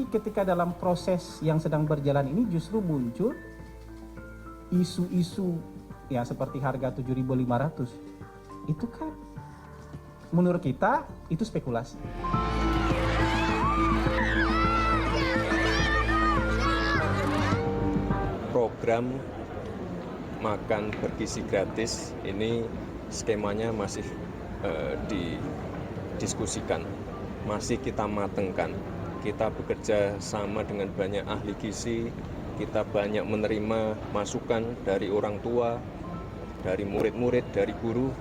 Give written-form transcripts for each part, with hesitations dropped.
Tapi ketika dalam proses yang sedang berjalan ini justru muncul isu-isu ya seperti harga 7.500. Itu kan menurut kita itu spekulasi. Program makan bergizi gratis ini skemanya masih didiskusikan, masih kita matengkan. Kita bekerja sama dengan banyak ahli gizi, kita banyak menerima masukan dari orang tua, dari murid-murid, dari guru.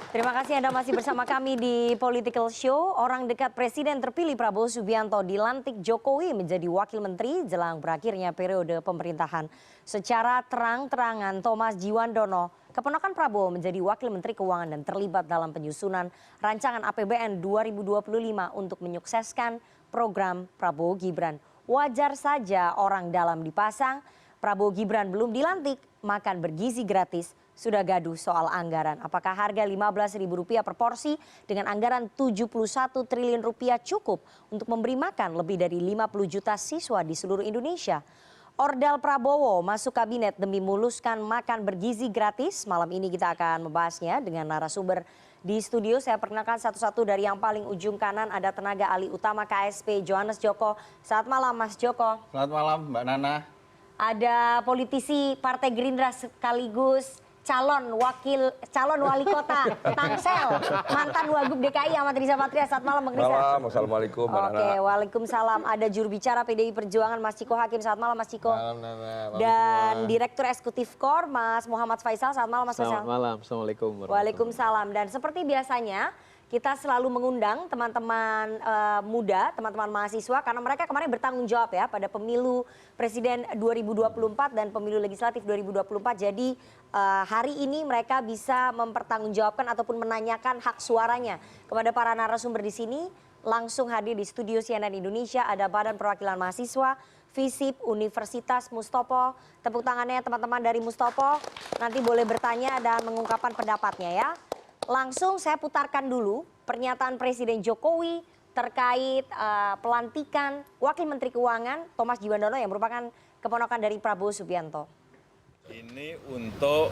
Terima kasih Anda masih bersama kami di Political Show. Orang dekat Presiden terpilih Prabowo Subianto dilantik Jokowi menjadi Wakil Menteri jelang berakhirnya periode pemerintahan. Secara terang-terangan Thomas Djiwandono, keponakan Prabowo menjadi Wakil Menteri Keuangan dan terlibat dalam penyusunan rancangan APBN 2025 untuk menyukseskan program Prabowo Gibran. Wajar saja orang dalam dipasang, Prabowo Gibran belum dilantik, makan bergizi gratis. Sudah gaduh soal anggaran. Apakah harga Rp15.000 per porsi dengan anggaran Rp71 triliun cukup untuk memberi makan lebih dari 50 juta siswa di seluruh Indonesia? Ordal Prabowo masuk kabinet demi muluskan makan bergizi gratis. Malam ini kita akan membahasnya dengan narasumber di studio. Saya perkenalkan satu-satu dari yang paling ujung kanan ada tenaga ahli utama KSP Johannes Joko. Selamat malam Mas Joko. Selamat malam Mbak Nana. Ada politisi Partai Gerindra sekaligus calon wali kota Tangsel, mantan Wagub DKI Ahmad Riza Patria. Selamat malam Bang Riza. Malam, assalamualaikum Mbak Nana. Oke, waalaikumsalam. Ada juru bicara PDI Perjuangan Mas Ciko Hakim. Selamat malam Mas Ciko. Malam Nana. Dan Direktur Eksekutif KOR Mas Muhammad Faisal. Selamat malam Mas Faisal. Selamat malam, assalamualaikum. Waalaikumsalam. Dan seperti biasanya kita selalu mengundang teman-teman muda, teman-teman mahasiswa karena mereka kemarin bertanggung jawab ya pada pemilu Presiden 2024 dan pemilu legislatif 2024. Jadi hari ini mereka bisa mempertanggungjawabkan ataupun menanyakan hak suaranya kepada para narasumber di sini. Langsung hadir di studio CNN Indonesia ada Badan Perwakilan Mahasiswa FISIP Universitas Mustopo. Tepuk tangannya teman-teman dari Mustopo. Nanti boleh bertanya dan mengungkapkan pendapatnya ya. Langsung saya putarkan dulu pernyataan Presiden Jokowi terkait pelantikan Wakil Menteri Keuangan Thomas Djiwandono yang merupakan keponakan dari Prabowo Subianto. Ini untuk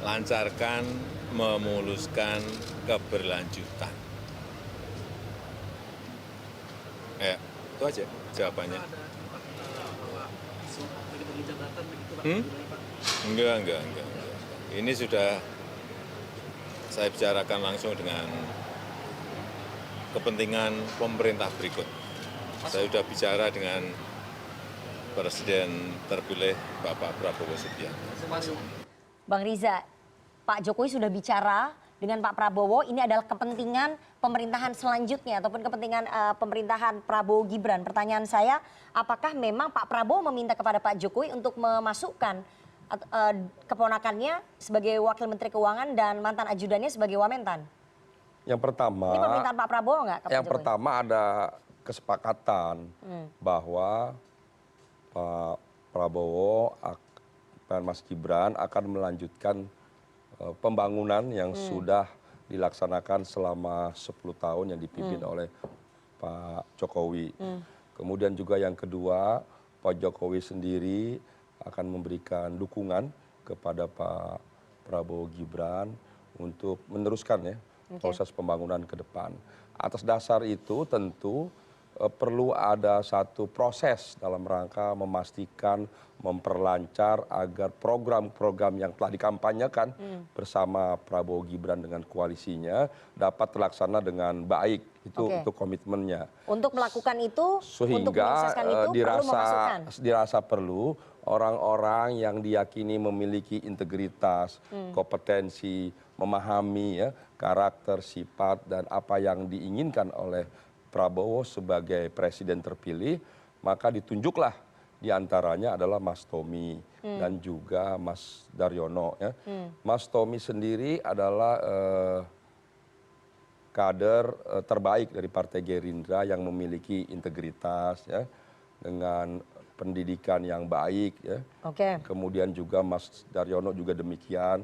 melancarkan, memuluskan keberlanjutan. Ya, itu aja jawabannya. Enggak. Ini sudah saya bicarakan langsung dengan kepentingan pemerintah berikut. Saya sudah bicara dengan Presiden terpilih Bapak Prabowo Subianto. Bang Riza, Pak Jokowi sudah bicara dengan Pak Prabowo, ini adalah kepentingan pemerintahan selanjutnya ataupun kepentingan pemerintahan Prabowo Gibran. Pertanyaan saya, apakah memang Pak Prabowo meminta kepada Pak Jokowi untuk memasukkan keponakannya sebagai Wakil Menteri Keuangan dan mantan ajudannya sebagai Wamentan? Yang pertama, ini permintaan Pak Prabowo nggak? Yang pertama ada kesepakatan bahwa Pak Prabowo dan Mas Gibran akan melanjutkan pembangunan yang sudah dilaksanakan selama 10 tahun yang dipimpin oleh Pak Jokowi. Kemudian juga yang kedua, Pak Jokowi sendiri akan memberikan dukungan kepada Pak Prabowo Gibran untuk meneruskan ya proses pembangunan ke depan. Atas dasar itu tentu perlu ada satu proses dalam rangka memastikan, memperlancar agar program-program yang telah dikampanyekan bersama Prabowo Gibran dengan koalisinya dapat terlaksana dengan baik. Itu komitmennya. Untuk melakukan itu, untuk sehingga itu, dirasa perlu orang-orang yang diyakini memiliki integritas, kompetensi, memahami ya karakter, sifat dan apa yang diinginkan oleh Prabowo sebagai presiden terpilih, maka ditunjuklah diantaranya adalah Mas Tommy dan juga Mas Daryono. Ya. Mas Tommy sendiri adalah kader terbaik dari Partai Gerindra yang memiliki integritas ya, dengan pendidikan yang baik ya. Oke. Kemudian juga Mas Daryono juga demikian,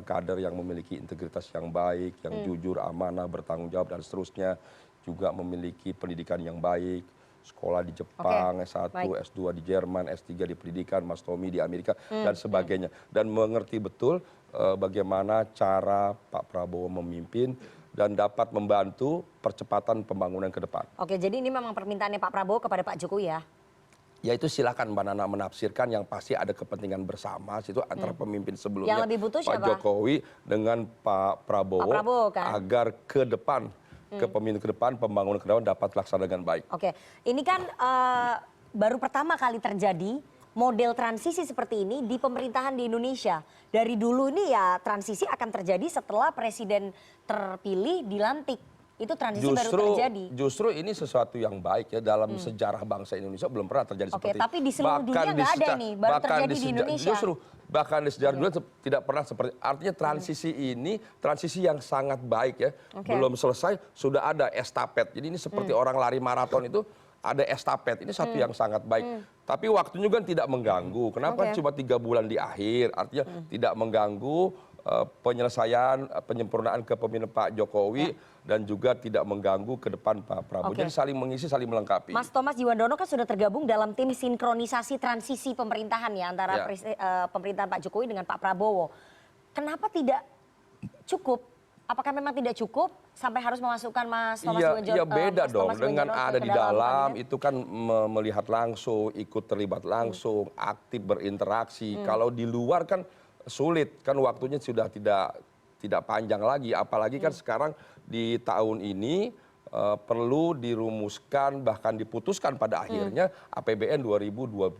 kader yang memiliki integritas yang baik, yang jujur, amanah, bertanggung jawab dan seterusnya, juga memiliki pendidikan yang baik, sekolah di Jepang, S1, S2 di Jerman, S3 di pendidikan, Mas Tommy di Amerika dan sebagainya, dan mengerti betul bagaimana cara Pak Prabowo memimpin dan dapat membantu percepatan pembangunan ke depan. Oke, jadi ini memang permintaannya Pak Prabowo kepada Pak Jokowi ya? Ya itu silakan Mbak Nana menafsirkan, yang pasti ada kepentingan bersama situ antara pemimpin sebelumnya, Yang lebih butuh Pak siapa? Jokowi dengan Pak Prabowo, kan? agar ke depan, kepemimpinan ke depan, pembangunan ke depan dapat terlaksana dengan baik. Oke, ini kan baru pertama kali terjadi model transisi seperti ini di pemerintahan di Indonesia. Dari dulu ini ya transisi akan terjadi setelah presiden terpilih dilantik. Itu transisi baru terjadi. Justru ini sesuatu yang baik ya, dalam sejarah bangsa Indonesia belum pernah terjadi seperti ini. Tapi di seluruh dunia nggak ada nih, baru terjadi di Indonesia. Justru bahkan di sejarah dunia tidak pernah seperti. Artinya transisi ini transisi yang sangat baik ya. Belum selesai sudah ada estafet. Jadi ini seperti orang lari maraton itu ada estafet. Ini satu yang sangat baik. Tapi waktunya kan tidak mengganggu. Kenapa cuma 3 bulan di akhir? Artinya tidak mengganggu penyelesaian, penyempurnaan kepemimpinan Pak Jokowi dan juga tidak mengganggu ke depan Pak Prabowo. Jadi saling mengisi, saling melengkapi. Mas Thomas Jiwandono kan sudah tergabung dalam tim sinkronisasi transisi pemerintahan ya antara pemerintahan Pak Jokowi dengan Pak Prabowo. Kenapa tidak cukup? Apakah memang tidak cukup sampai harus memasukkan Mas Thomas Jiwandono? Iya beda dong dengan ada di dalam itu kan melihat langsung, ikut terlibat langsung, aktif berinteraksi. Kalau di luar kan sulit, kan waktunya sudah tidak panjang lagi, apalagi kan sekarang di tahun ini perlu dirumuskan bahkan diputuskan pada akhirnya APBN 2025.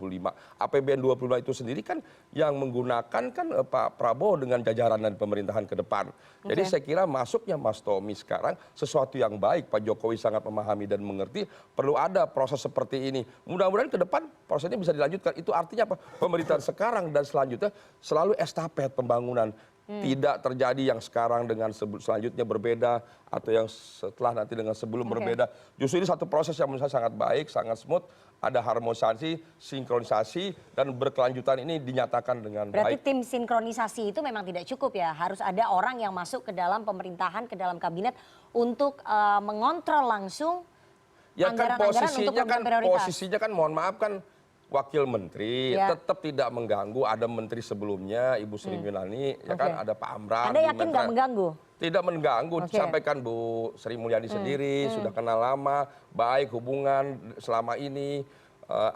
APBN 2025 itu sendiri kan yang menggunakan kan Pak Prabowo dengan jajaran dan pemerintahan ke depan. Jadi saya kira masuknya Mas Tommy sekarang sesuatu yang baik. Pak Jokowi sangat memahami dan mengerti perlu ada proses seperti ini. Mudah-mudahan ke depan prosesnya bisa dilanjutkan. Itu artinya apa? Pemerintahan sekarang dan selanjutnya selalu estafet pembangunan. Tidak terjadi yang sekarang dengan selanjutnya berbeda atau yang setelah nanti dengan sebelum berbeda. Justru ini satu proses yang menurut saya sangat baik, sangat smooth, ada harmonisasi, sinkronisasi dan berkelanjutan ini dinyatakan dengan baik. Berarti tim sinkronisasi itu memang tidak cukup ya, harus ada orang yang masuk ke dalam pemerintahan, ke dalam kabinet untuk mengontrol langsung anggaran-anggaran untuk program prioritas. Posisinya kan mohon maaf kan wakil menteri, tetap tidak mengganggu. Ada menteri sebelumnya, Ibu Sri Mulyani, ya kan ada Pak Amran. Anda yakin nggak mengganggu? Tidak mengganggu, disampaikan Bu Sri Mulyani sendiri, sudah kenal lama, baik hubungan selama ini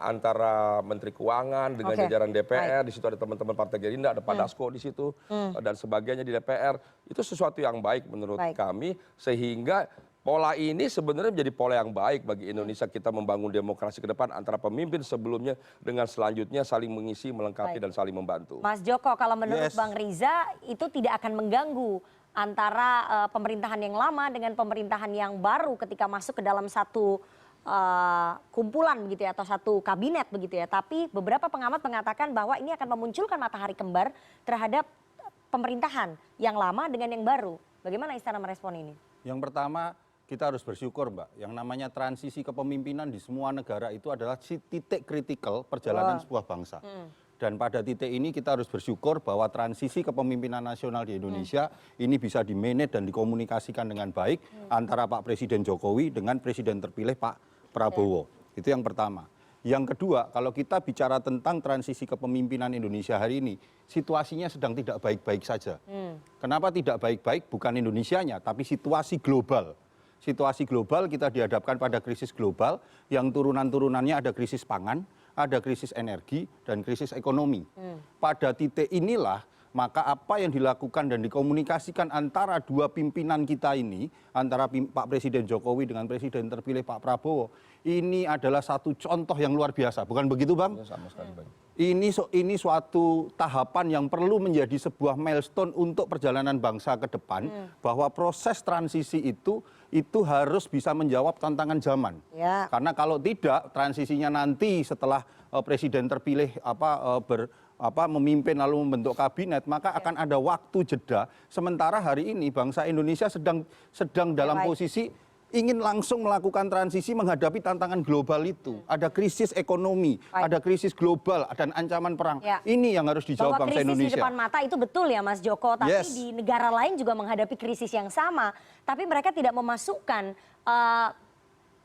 antara Menteri Keuangan dengan jajaran DPR. Di situ ada teman-teman Partai Gerindra, ada Pak Dasko di situ dan sebagainya di DPR. Itu sesuatu yang baik menurut kami, sehingga pola ini sebenarnya menjadi pola yang baik bagi Indonesia, kita membangun demokrasi ke depan antara pemimpin sebelumnya dengan selanjutnya saling mengisi, melengkapi dan saling membantu. Mas Joko, kalau menurut Bang Riza itu tidak akan mengganggu antara pemerintahan yang lama dengan pemerintahan yang baru ketika masuk ke dalam satu kumpulan begitu ya, atau satu kabinet begitu ya. Tapi beberapa pengamat mengatakan bahwa ini akan memunculkan matahari kembar terhadap pemerintahan yang lama dengan yang baru. Bagaimana Istana merespon ini? Yang pertama, kita harus bersyukur Mbak, yang namanya transisi kepemimpinan di semua negara itu adalah titik kritikal perjalanan sebuah bangsa. Dan pada titik ini kita harus bersyukur bahwa transisi kepemimpinan nasional di Indonesia ini bisa di-manage dan dikomunikasikan dengan baik antara Pak Presiden Jokowi dengan Presiden terpilih Pak Prabowo. Itu yang pertama. Yang kedua, kalau kita bicara tentang transisi kepemimpinan Indonesia hari ini, situasinya sedang tidak baik-baik saja. Kenapa tidak baik-baik? Bukan Indonesianya, tapi situasi global. Situasi global kita dihadapkan pada krisis global yang turunan-turunannya ada krisis pangan, ada krisis energi, dan krisis ekonomi. Pada titik inilah maka apa yang dilakukan dan dikomunikasikan antara dua pimpinan kita ini, antara Pak Presiden Jokowi dengan Presiden terpilih Pak Prabowo, ini adalah satu contoh yang luar biasa. Bukan begitu Bang? Sama sekali, Bang. Ini suatu tahapan yang perlu menjadi sebuah milestone untuk perjalanan bangsa ke depan, bahwa proses transisi itu harus bisa menjawab tantangan zaman. Karena kalau tidak, transisinya nanti setelah presiden terpilih memimpin lalu membentuk kabinet, maka akan ada waktu jeda. Sementara hari ini bangsa Indonesia sedang dalam posisi ingin langsung melakukan transisi menghadapi tantangan global itu. Ada krisis ekonomi, ada krisis global, dan ancaman perang. Ya. Ini yang harus dijawab Bahwa bangsa krisis di Indonesia. depan mata itu betul ya Mas Joko, tapi Yes. di negara lain juga menghadapi krisis yang sama, tapi mereka tidak memasukkan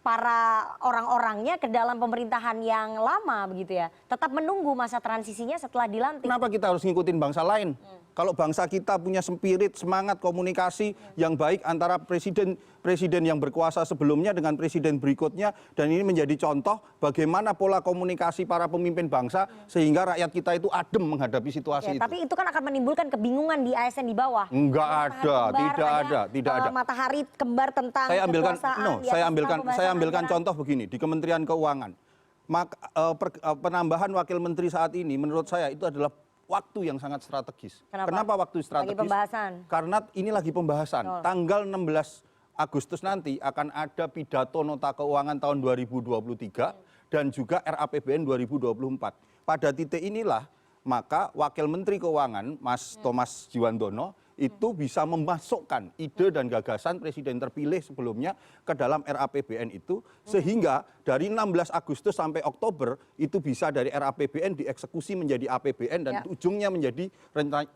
para orang-orangnya ke dalam pemerintahan yang lama begitu ya. Tetap menunggu masa transisinya setelah dilantik. Kenapa kita harus ngikutin bangsa lain? Kalau bangsa kita punya spirit, semangat komunikasi yang baik antara presiden yang berkuasa sebelumnya dengan presiden berikutnya, dan ini menjadi contoh bagaimana pola komunikasi para pemimpin bangsa sehingga rakyat kita itu adem menghadapi situasi itu. Tapi itu kan akan menimbulkan kebingungan di ASN di bawah. Enggak Matahari ada, kembar, tidak ada. Matahari kembar tentang Saya kekuasaan, ambilkan contoh begini di Kementerian Keuangan. Penambahan wakil menteri saat ini menurut saya itu adalah waktu yang sangat strategis. Kenapa waktu strategis? Lagi pembahasan. Karena ini lagi pembahasan. Tanggal 16 Agustus nanti akan ada pidato nota keuangan tahun 2023 dan juga RAPBN 2024. Pada titik inilah maka Wakil Menteri Keuangan Mas Thomas Jiwandono itu bisa memasukkan ide dan gagasan presiden terpilih sebelumnya ke dalam RAPBN itu, sehingga dari 16 Agustus sampai Oktober itu bisa dari RAPBN dieksekusi menjadi APBN dan ujungnya menjadi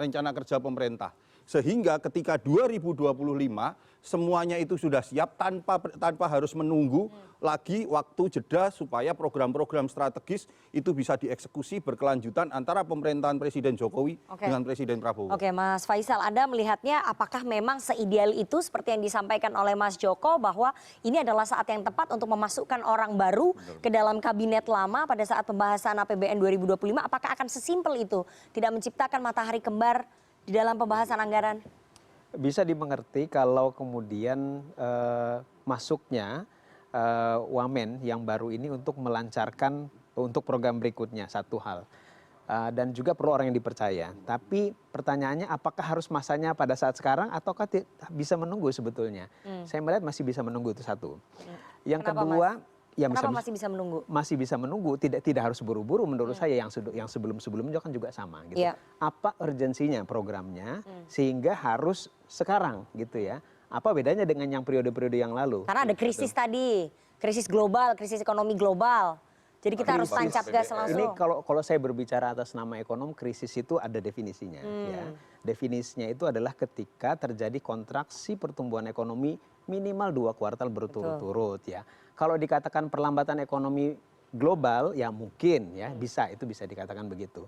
rencana kerja pemerintah. Sehingga ketika 2025 semuanya itu sudah siap tanpa harus menunggu lagi waktu jeda supaya program-program strategis itu bisa dieksekusi berkelanjutan antara pemerintahan Presiden Jokowi dengan Presiden Prabowo. Oke, Mas Faisal, Anda melihatnya apakah memang seideal itu seperti yang disampaikan oleh Mas Joko bahwa ini adalah saat yang tepat untuk memasukkan orang baru ke dalam kabinet lama pada saat pembahasan APBN 2025? Apakah akan sesimpel itu? Tidak menciptakan matahari kembar di dalam pembahasan anggaran? Bisa dimengerti kalau kemudian masuknya wamen yang baru ini untuk melancarkan untuk program berikutnya, satu hal. Dan juga perlu orang yang dipercaya. Tapi pertanyaannya apakah harus masanya pada saat sekarang ataukah bisa menunggu sebetulnya? Saya melihat masih bisa menunggu, itu satu. Yang Kenapa, kedua, ya kenapa masih bisa menunggu? Masih bisa menunggu, tidak harus buru-buru menurut saya, yang sebelum-sebelumnya kan juga sama gitu. Apa urgensinya programnya sehingga harus sekarang gitu ya. Apa bedanya dengan yang periode-periode yang lalu? Karena ada krisis tadi, krisis global, krisis ekonomi global. Jadi kita harus tancap gas langsung. Ini kalau saya berbicara atas nama ekonom, krisis itu ada definisinya. Ya. Definisinya itu adalah ketika terjadi kontraksi pertumbuhan ekonomi minimal 2 kuartal berturut-turut ya. Kalau dikatakan perlambatan ekonomi global ya mungkin ya itu bisa dikatakan begitu.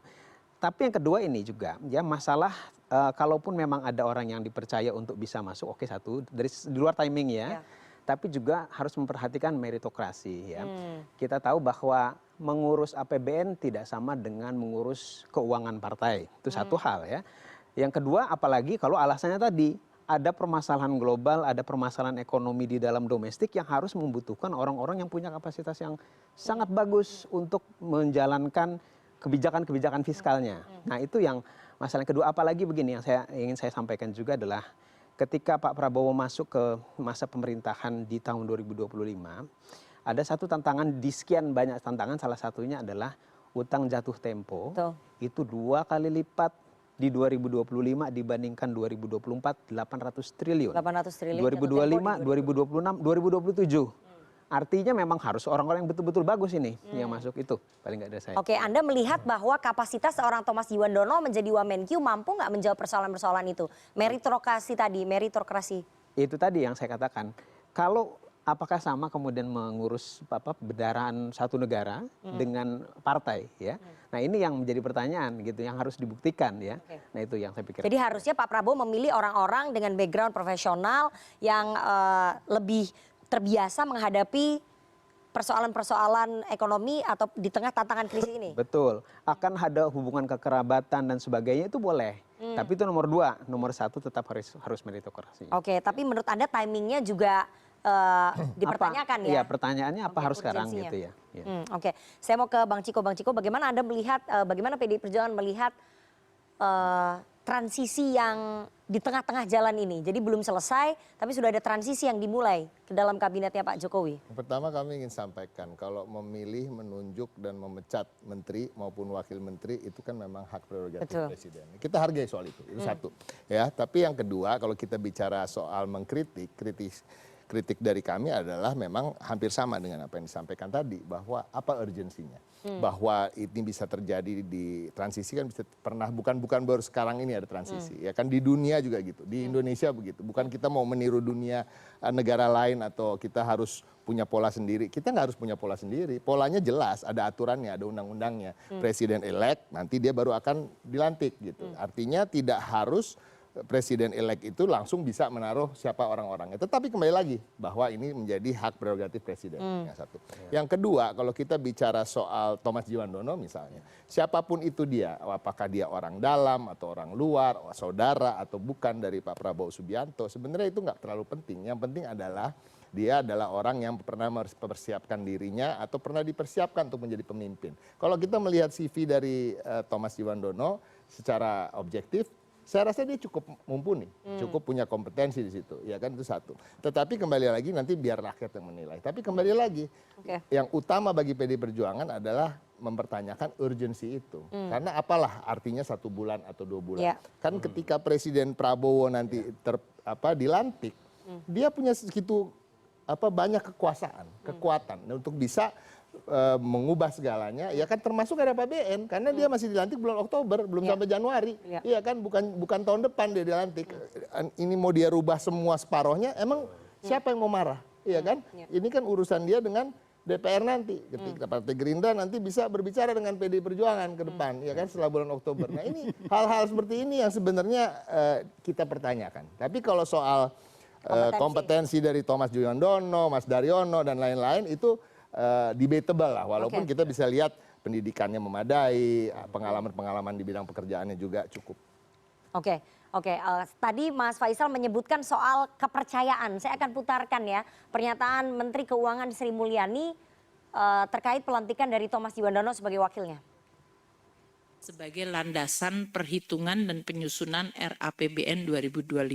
Tapi yang kedua ini juga ya masalah kalaupun memang ada orang yang dipercaya untuk bisa masuk, oke, satu di luar timing ya. Tapi juga harus memperhatikan meritokrasi ya. Kita tahu bahwa mengurus APBN tidak sama dengan mengurus keuangan partai. Itu satu hal ya. Yang kedua apalagi kalau alasannya tadi ada permasalahan global, ada permasalahan ekonomi di dalam domestik yang harus membutuhkan orang-orang yang punya kapasitas yang sangat bagus untuk menjalankan kebijakan-kebijakan fiskalnya. Nah itu yang masalah kedua. Apalagi begini yang ingin saya sampaikan juga adalah ketika Pak Prabowo masuk ke masa pemerintahan di tahun 2025, ada satu tantangan di sekian banyak tantangan, salah satunya adalah utang jatuh tempo. Itu 2 kali lipat di 2025 dibandingkan 2024, 800 triliun. 800 triliun. 2025, 2026, 2027. Artinya memang harus orang-orang yang betul-betul bagus ini yang masuk itu. Paling nggak ada saya. Oke, Anda melihat bahwa kapasitas seorang Thomas Jiwandono menjadi Wamenkyu mampu nggak menjawab persoalan-persoalan itu? Meritokrasi tadi, meritokrasi. Itu tadi yang saya katakan. Kalau apakah sama kemudian mengurus bendaraan satu negara dengan partai ya? Nah ini yang menjadi pertanyaan gitu, yang harus dibuktikan ya. Nah itu yang saya pikir. Jadi harusnya Pak Prabowo memilih orang-orang dengan background profesional yang lebih terbiasa menghadapi persoalan-persoalan ekonomi atau di tengah tantangan krisis ini. Betul. Akan ada hubungan kekerabatan dan sebagainya itu boleh. Tapi itu nomor 2. Nomor 1 tetap harus meritokrasi. Oke, tapi menurut Anda timingnya juga dipertanyakan ya? Iya, pertanyaannya apa harus sekarang gitu ya. Oke, saya mau ke Bang Ciko. Bang Ciko, bagaimana Anda melihat, bagaimana PDI Perjuangan melihat transisi yang di tengah-tengah jalan ini? Jadi belum selesai, tapi sudah ada transisi yang dimulai ke dalam kabinetnya Pak Jokowi. Pertama kami ingin sampaikan, kalau memilih, menunjuk, dan memecat menteri maupun wakil menteri, itu kan memang hak prerogatif presiden. Kita hargai soal itu satu. Ya, tapi yang kedua, kalau kita bicara soal mengkritik, kritik dari kami adalah memang hampir sama dengan apa yang disampaikan tadi, bahwa apa urgensinya, bahwa ini bisa terjadi di transisi kan bisa pernah, bukan baru sekarang ini ada transisi, ya kan, di dunia juga gitu, di Indonesia begitu, bukan kita mau meniru dunia negara lain atau kita harus punya pola sendiri, kita nggak harus punya pola sendiri, polanya jelas, ada aturannya, ada undang-undangnya, presiden elect nanti dia baru akan dilantik gitu, artinya tidak harus presiden elect itu langsung bisa menaruh siapa orang-orangnya. Tetapi kembali lagi bahwa ini menjadi hak prerogatif presiden. Yang satu. Yang kedua, kalau kita bicara soal Thomas Djiwandono misalnya, siapapun itu dia, apakah dia orang dalam atau orang luar, saudara atau bukan dari Pak Prabowo Subianto, sebenarnya itu nggak terlalu penting. Yang penting adalah dia adalah orang yang pernah mempersiapkan dirinya atau pernah dipersiapkan untuk menjadi pemimpin. Kalau kita melihat CV dari Thomas Djiwandono secara objektif, saya rasa dia cukup mumpuni, cukup punya kompetensi di situ, ya kan, itu satu. Tetapi kembali lagi nanti biar rakyat yang menilai. Tapi kembali lagi, yang utama bagi PD Perjuangan adalah mempertanyakan urgensi itu. Karena apalah artinya 1 bulan atau 2 bulan. Kan ketika Presiden Prabowo nanti dilantik, dia punya segitu banyak kekuatan untuk bisa mengubah segalanya, ya kan, termasuk era APBN, karena dia masih dilantik bulan Oktober, belum sampai Januari, iya kan, bukan tahun depan dia dilantik. Ini mau dia rubah semua separohnya, emang siapa yang mau marah, iya kan? Ini kan urusan dia dengan DPR nanti, ketika Partai Gerindra nanti bisa berbicara dengan PD Perjuangan ke depan, ya kan, setelah bulan Oktober. Nah ini hal-hal seperti ini yang sebenarnya kita pertanyakan. Tapi kalau soal kompetensi dari Thomas Djiwandono, Mas Daryono dan lain-lain itu debatable lah, walaupun kita bisa lihat pendidikannya memadai, pengalaman-pengalaman di bidang pekerjaannya juga cukup. Oke. Tadi Mas Faisal menyebutkan soal kepercayaan. Saya akan putarkan ya pernyataan Menteri Keuangan Sri Mulyani terkait pelantikan dari Thomas Djiwandono sebagai wakilnya. Sebagai landasan perhitungan dan penyusunan RAPBN 2025.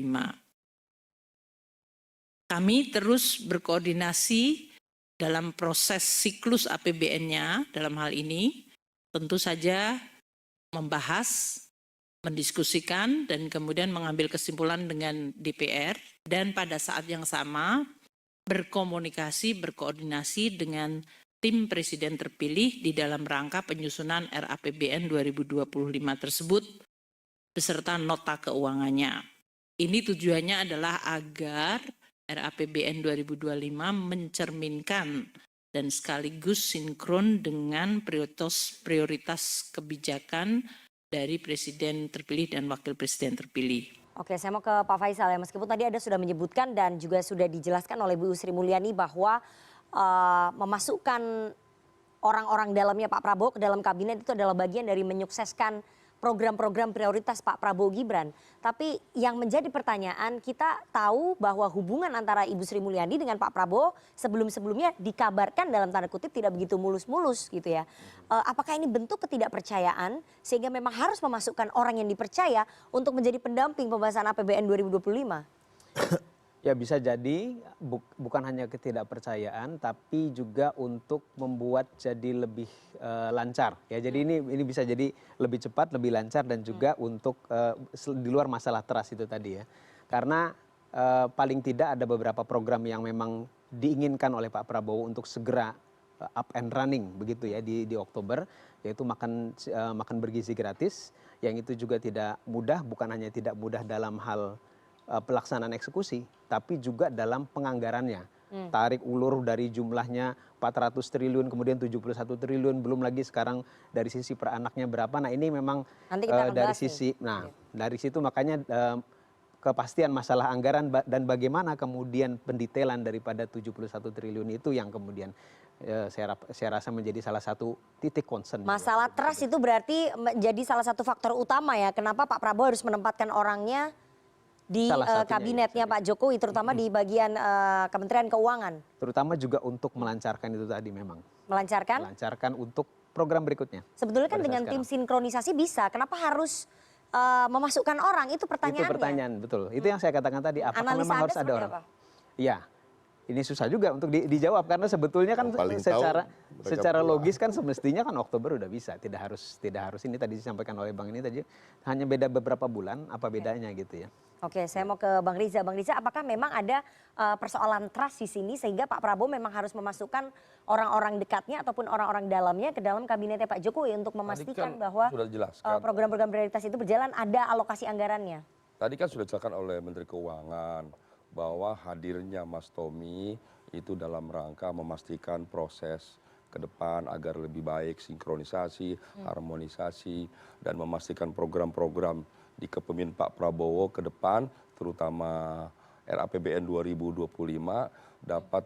Kami terus berkoordinasi dalam proses siklus APBN-nya dalam hal ini, tentu saja membahas, mendiskusikan, dan kemudian mengambil kesimpulan dengan DPR, dan pada saat yang sama berkomunikasi, berkoordinasi dengan tim presiden terpilih di dalam rangka penyusunan RAPBN 2025 tersebut, beserta nota keuangannya. Ini tujuannya adalah agar RAPBN 2025 mencerminkan dan sekaligus sinkron dengan prioritas kebijakan dari presiden terpilih dan wakil presiden terpilih. Oke, saya mau ke Pak Faisal ya. Meskipun tadi Anda sudah menyebutkan dan juga sudah dijelaskan oleh Bu Sri Mulyani bahwa memasukkan orang-orang dalamnya Pak Prabowo ke dalam kabinet itu adalah bagian dari menyukseskan program-program prioritas Pak Prabowo Gibran. Tapi yang menjadi pertanyaan, kita tahu bahwa hubungan antara Ibu Sri Mulyani dengan Pak Prabowo sebelum-sebelumnya dikabarkan dalam tanda kutip tidak begitu mulus-mulus gitu ya. Apakah ini bentuk ketidakpercayaan sehingga memang harus memasukkan orang yang dipercaya untuk menjadi pendamping pembahasan APBN 2025? Ya bisa jadi bukan hanya ketidakpercayaan tapi juga untuk membuat jadi lebih lancar ya. Jadi ini bisa jadi lebih cepat, lebih lancar dan juga untuk di luar masalah trust itu tadi ya. Karena paling tidak ada beberapa program yang memang diinginkan oleh Pak Prabowo untuk segera up and running begitu ya di Oktober, yaitu makan bergizi gratis, yang itu juga tidak mudah, bukan hanya tidak mudah dalam hal pelaksanaan eksekusi, tapi juga dalam penganggarannya. Tarik ulur dari jumlahnya 400 triliun, kemudian 71 triliun, belum lagi sekarang dari sisi per anaknya berapa. Nah ini memang dari sisi, dari situ makanya kepastian masalah anggaran dan bagaimana kemudian pendetailan daripada 71 triliun itu yang kemudian saya rasa menjadi salah satu titik concern. Masalah trust itu berarti menjadi salah satu faktor utama ya, kenapa Pak Prabowo harus menempatkan orangnya di kabinetnya Pak Jokowi, terutama di bagian Kementerian Keuangan. Terutama juga untuk melancarkan itu tadi memang. Melancarkan? Melancarkan untuk program berikutnya. Sebetulnya kan dengan tim sinkronisasi bisa, kenapa harus memasukkan orang? Itu pertanyaannya. Itu pertanyaan, betul. Itu yang saya katakan tadi, apakah memang harus ada orang? Apa? Ya, ini susah juga untuk dijawab karena sebetulnya kan Paling tahu mereka secara pulang. logis kan semestinya kan Oktober udah bisa, tidak harus ini tadi disampaikan oleh Bang ini tadi hanya beda beberapa bulan, apa bedanya gitu ya. Oke, saya mau ke Bang Riza. Bang Riza, apakah memang ada persoalan trust di sini sehingga Pak Prabowo memang harus memasukkan orang-orang dekatnya ataupun orang-orang dalamnya ke dalam kabinetnya Pak Jokowi untuk memastikan bahwa sudah dijelaskan. program-program prioritas itu berjalan, ada alokasi anggarannya? Tadi kan sudah dijelaskan oleh Menteri Keuangan bahwa hadirnya Mas Tommy itu dalam rangka memastikan proses ke depan agar lebih baik, sinkronisasi, harmonisasi, dan memastikan program-program di kepemimpinan Pak Prabowo ke depan, terutama RAPBN 2025 dapat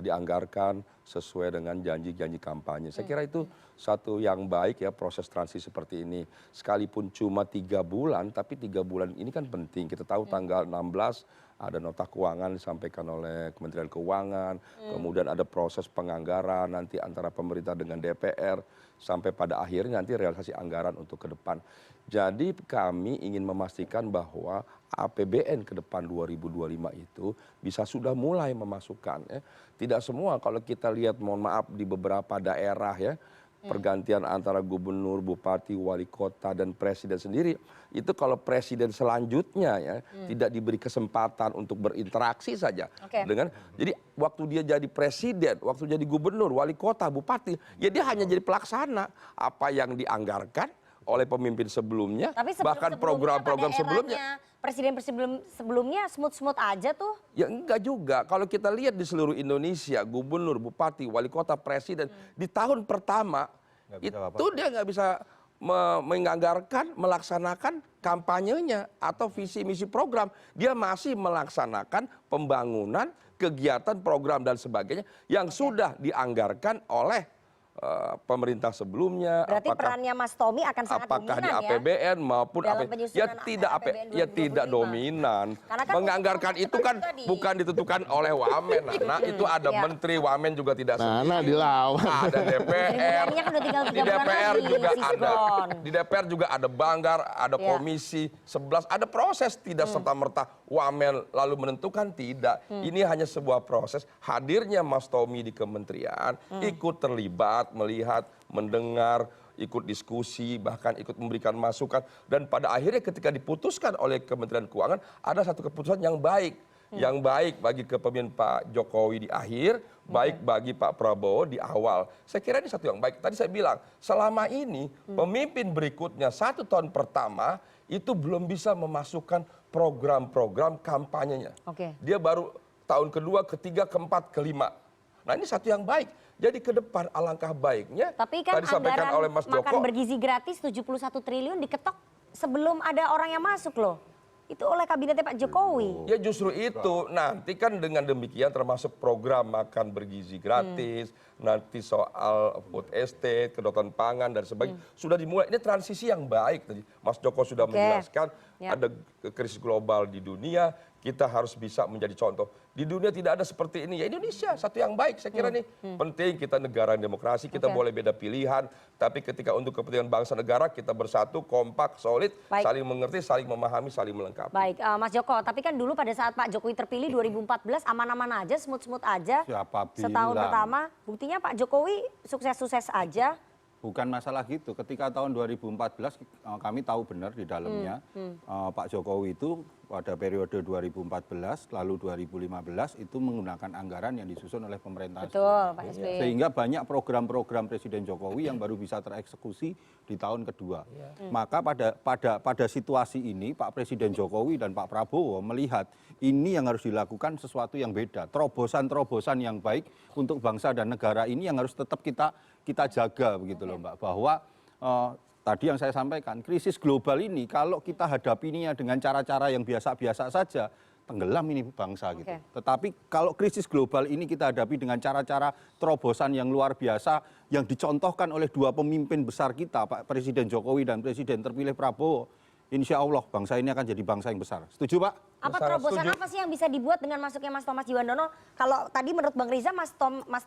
dianggarkan sesuai dengan janji-janji kampanye. Saya kira itu satu yang baik ya, proses transisi seperti ini. Sekalipun cuma 3 bulan, tapi 3 bulan ini kan penting. Kita tahu tanggal 16 ada nota keuangan disampaikan oleh Kementerian Keuangan, kemudian ada proses penganggaran nanti antara pemerintah dengan DPR, sampai pada akhirnya nanti realisasi anggaran untuk ke depan. Jadi kami ingin memastikan bahwa APBN ke depan 2025 itu bisa sudah mulai memasukkan ya. Tidak semua, kalau kita lihat mohon maaf di beberapa daerah ya, pergantian antara gubernur, bupati, wali kota, dan presiden sendiri, itu kalau presiden selanjutnya ya tidak diberi kesempatan untuk berinteraksi saja dengan, jadi waktu dia jadi presiden, waktu jadi gubernur, wali kota, bupati, ya dia hanya jadi pelaksana apa yang dianggarkan oleh pemimpin sebelumnya, Tapi bahkan program-program sebelumnya. Presiden sebelumnya smooth-smooth aja tuh. Ya enggak juga. Kalau kita lihat di seluruh Indonesia, gubernur, bupati, wali kota, presiden, di tahun pertama itu dia nggak bisa menganggarkan, melaksanakan kampanyenya atau visi misi program. Dia masih melaksanakan pembangunan, kegiatan, program dan sebagainya yang sudah dianggarkan oleh pemerintah sebelumnya. Berarti perannya Mas Tommy akan sangat apakah dominan di APBN maupun dalam ya penyusunan tidak APBN ya tidak 2025. dominan. Karena kan Menganggarkan itu kan tadi. bukan ditentukan oleh Wamen. Nah, itu ada menteri Wamen juga tidak Nah, sendiri. dilawan. Ada DPR. Bulannya kan udah tinggal 3 Di bulan DPR lagi, juga si ada. Sibon. Di DPR juga ada Banggar, ada komisi 11, ada proses, tidak serta-merta Wamen lalu menentukan, tidak. Ini hanya sebuah proses. Hadirnya Mas Tommy di kementerian, ikut terlibat, melihat, mendengar, ikut diskusi, bahkan ikut memberikan masukan, dan pada akhirnya ketika diputuskan oleh Kementerian Keuangan ada satu keputusan yang baik. Yang baik bagi kepemimpinan Pak Jokowi di akhir, baik bagi Pak Prabowo di awal. Saya kira ini satu yang baik. Tadi saya bilang, selama ini pemimpin berikutnya 1 tahun pertama itu belum bisa memasukkan program-program kampanyenya. Dia baru tahun kedua, ketiga, keempat, kelima. Nah, ini satu yang baik. Jadi ke depan alangkah baiknya, Tapi kan tadi disampaikan anggaran oleh Mas makan Joko, bergizi gratis 71 triliun diketok sebelum ada orang yang masuk loh. Itu oleh kabinetnya Pak Jokowi. ya justru itu nanti kan dengan demikian termasuk program makan bergizi gratis, nanti soal food estate, kedaulatan pangan dan sebagainya sudah dimulai. Ini transisi yang baik tadi. Mas Joko sudah menjelaskan ada krisis global di dunia, kita harus bisa menjadi contoh. Di dunia tidak ada seperti ini. Ya Indonesia satu yang baik. Saya kira nih penting, kita negara demokrasi, kita boleh beda pilihan, tapi ketika untuk kepentingan bangsa negara kita bersatu, kompak, solid, saling mengerti, saling memahami, saling melengkapi. Baik, Mas Joko, tapi kan dulu pada saat Pak Jokowi terpilih 2014 aman-aman aja, smooth-smooth aja. Siapa Setahun bilang? pertama, buktinya Pak Jokowi sukses-sukses aja. Bukan masalah gitu. Ketika tahun 2014 kami tahu benar di dalamnya Pak Jokowi itu pada periode 2014 lalu 2015 itu menggunakan anggaran yang disusun oleh pemerintahan. Betul, Pak SBY. Sehingga banyak program-program Presiden Jokowi yang baru bisa tereksekusi di tahun kedua. Maka pada situasi ini Pak Presiden Jokowi dan Pak Prabowo melihat ini yang harus dilakukan sesuatu yang beda. Terobosan-terobosan yang baik untuk bangsa dan negara ini yang harus tetap kita jaga begitu loh Mbak. Bahwa tadi yang saya sampaikan, krisis global ini kalau kita hadapinya dengan cara-cara yang biasa-biasa saja, tenggelam ini bangsa gitu. Tetapi kalau krisis global ini kita hadapi dengan cara-cara terobosan yang luar biasa yang dicontohkan oleh 2 pemimpin besar kita, Pak Presiden Jokowi dan Presiden terpilih Prabowo, insya Allah bangsa ini akan jadi bangsa yang besar. Setuju Pak? Apa terobosan apa sih yang bisa dibuat dengan masuknya Mas Thomas Jiwandono? Kalau tadi menurut Bang Riza, Mas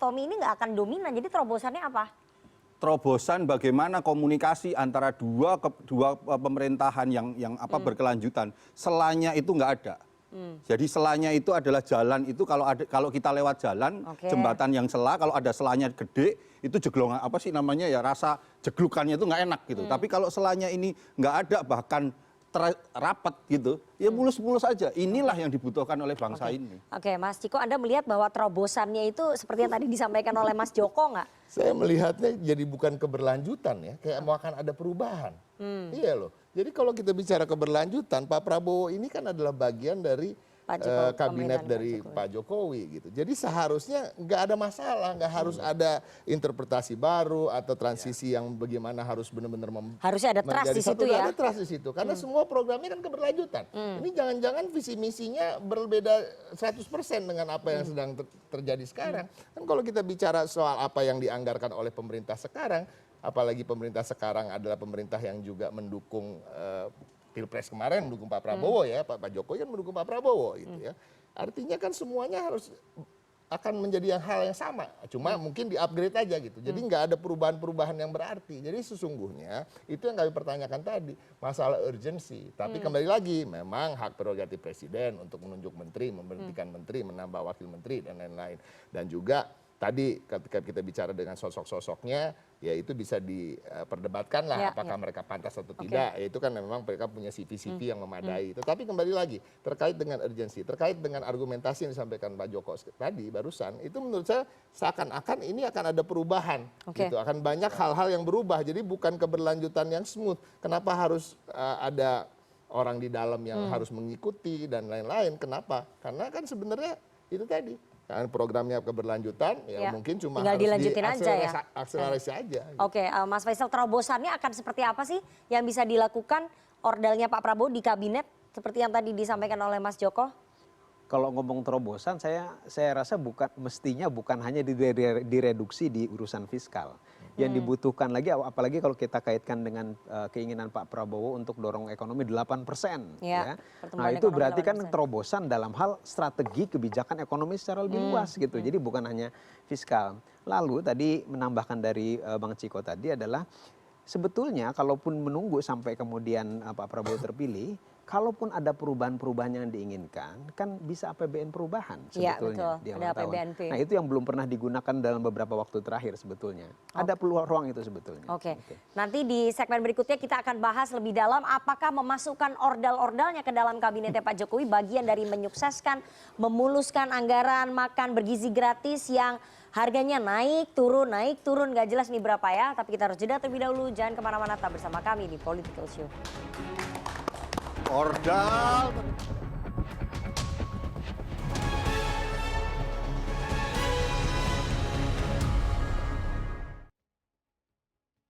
Tommy ini nggak akan dominan, jadi terobosannya apa? Terobosan bagaimana komunikasi antara dua pemerintahan yang berkelanjutan. Selanya itu nggak ada. Jadi selanya itu adalah jalan itu kalau kita lewat jalan jembatan yang sela kalau ada selanya gede itu jeglongan apa sih namanya ya rasa jeglukannya itu nggak enak gitu. Tapi kalau selanya ini nggak ada bahkan rapat gitu ya mulus-mulus aja. Inilah yang dibutuhkan oleh bangsa ini. Oke, Mas Ciko, Anda melihat bahwa terobosannya itu seperti yang tadi disampaikan oleh Mas Joko nggak? Saya melihatnya jadi bukan keberlanjutan ya, kayak mau akan ada perubahan. Iya loh. Jadi kalau kita bicara keberlanjutan, Pak Prabowo ini kan adalah bagian dari kabinet dari Pak Jokowi gitu. Jadi seharusnya nggak ada masalah, nggak harus ada interpretasi baru atau transisi yang bagaimana harus benar-benar harusnya ada trust di situ ya. Ada trust di situ karena semua programnya kan keberlanjutan. Ini jangan-jangan visi misinya berbeda 100% dengan apa yang sedang terjadi sekarang. Kan kalau kita bicara soal apa yang dianggarkan oleh pemerintah sekarang, apalagi pemerintah sekarang adalah pemerintah yang juga mendukung Pilpres kemarin mendukung Pak Prabowo ya, Pak Jokowi kan mendukung Pak Prabowo gitu ya. Artinya kan semuanya harus akan menjadi hal yang sama, cuma mungkin di-upgrade aja gitu. Jadi nggak ada perubahan-perubahan yang berarti. Jadi sesungguhnya itu yang kami pertanyakan tadi, masalah urgensi. Tapi kembali lagi, memang hak prerogatif presiden untuk menunjuk menteri, memberhentikan menteri, menambah wakil menteri dan lain-lain. Dan juga tadi ketika kita bicara dengan sosok-sosoknya, ya itu bisa diperdebatkan lah apakah mereka pantas atau tidak. Ya, itu kan memang mereka punya CV-CV yang memadai. Tetapi kembali lagi, terkait dengan urgensi, terkait dengan argumentasi yang disampaikan Pak Joko tadi barusan, itu menurut saya seakan-akan ini akan ada perubahan. Gitu. Akan banyak hal-hal yang berubah. Jadi bukan keberlanjutan yang smooth. Kenapa harus ada orang di dalam yang harus mengikuti dan lain-lain? Kenapa? Karena kan sebenarnya itu tadi. Kan programnya keberlanjutan ya mungkin cuma tinggal harus dilanjutin aja ya. Akselerasi aja. Gitu. Oke, Mas Faisal, terobosannya akan seperti apa sih yang bisa dilakukan ordalnya Pak Prabowo di kabinet seperti yang tadi disampaikan oleh Mas Joko? Kalau ngomong terobosan, saya rasa mestinya bukan hanya direduksi di urusan fiskal. Yang dibutuhkan lagi, apalagi kalau kita kaitkan dengan keinginan Pak Prabowo untuk dorong ekonomi 8%. Ya. Nah itu berarti 8%. Kan terobosan dalam hal strategi kebijakan ekonomi secara lebih luas gitu. Jadi bukan hanya fiskal. Lalu tadi menambahkan dari Bang Ciko tadi adalah sebetulnya kalaupun menunggu sampai kemudian Pak Prabowo terpilih, kalaupun ada perubahan-perubahan yang diinginkan, kan bisa APBN perubahan sebetulnya. Betul. Ada APBNP. Nah itu yang belum pernah digunakan dalam beberapa waktu terakhir sebetulnya. Ada peluang ruang itu sebetulnya. Oke. Nanti di segmen berikutnya kita akan bahas lebih dalam apakah memasukkan ordal-ordalnya ke dalam kabinetnya Pak Jokowi bagian dari menyukseskan, memuluskan anggaran makan bergizi gratis yang harganya naik turun nggak jelas nih berapa ya. Tapi kita harus jeda terlebih dahulu. Jangan kemana-mana, tetap bersama kami di Political Show. Ordal.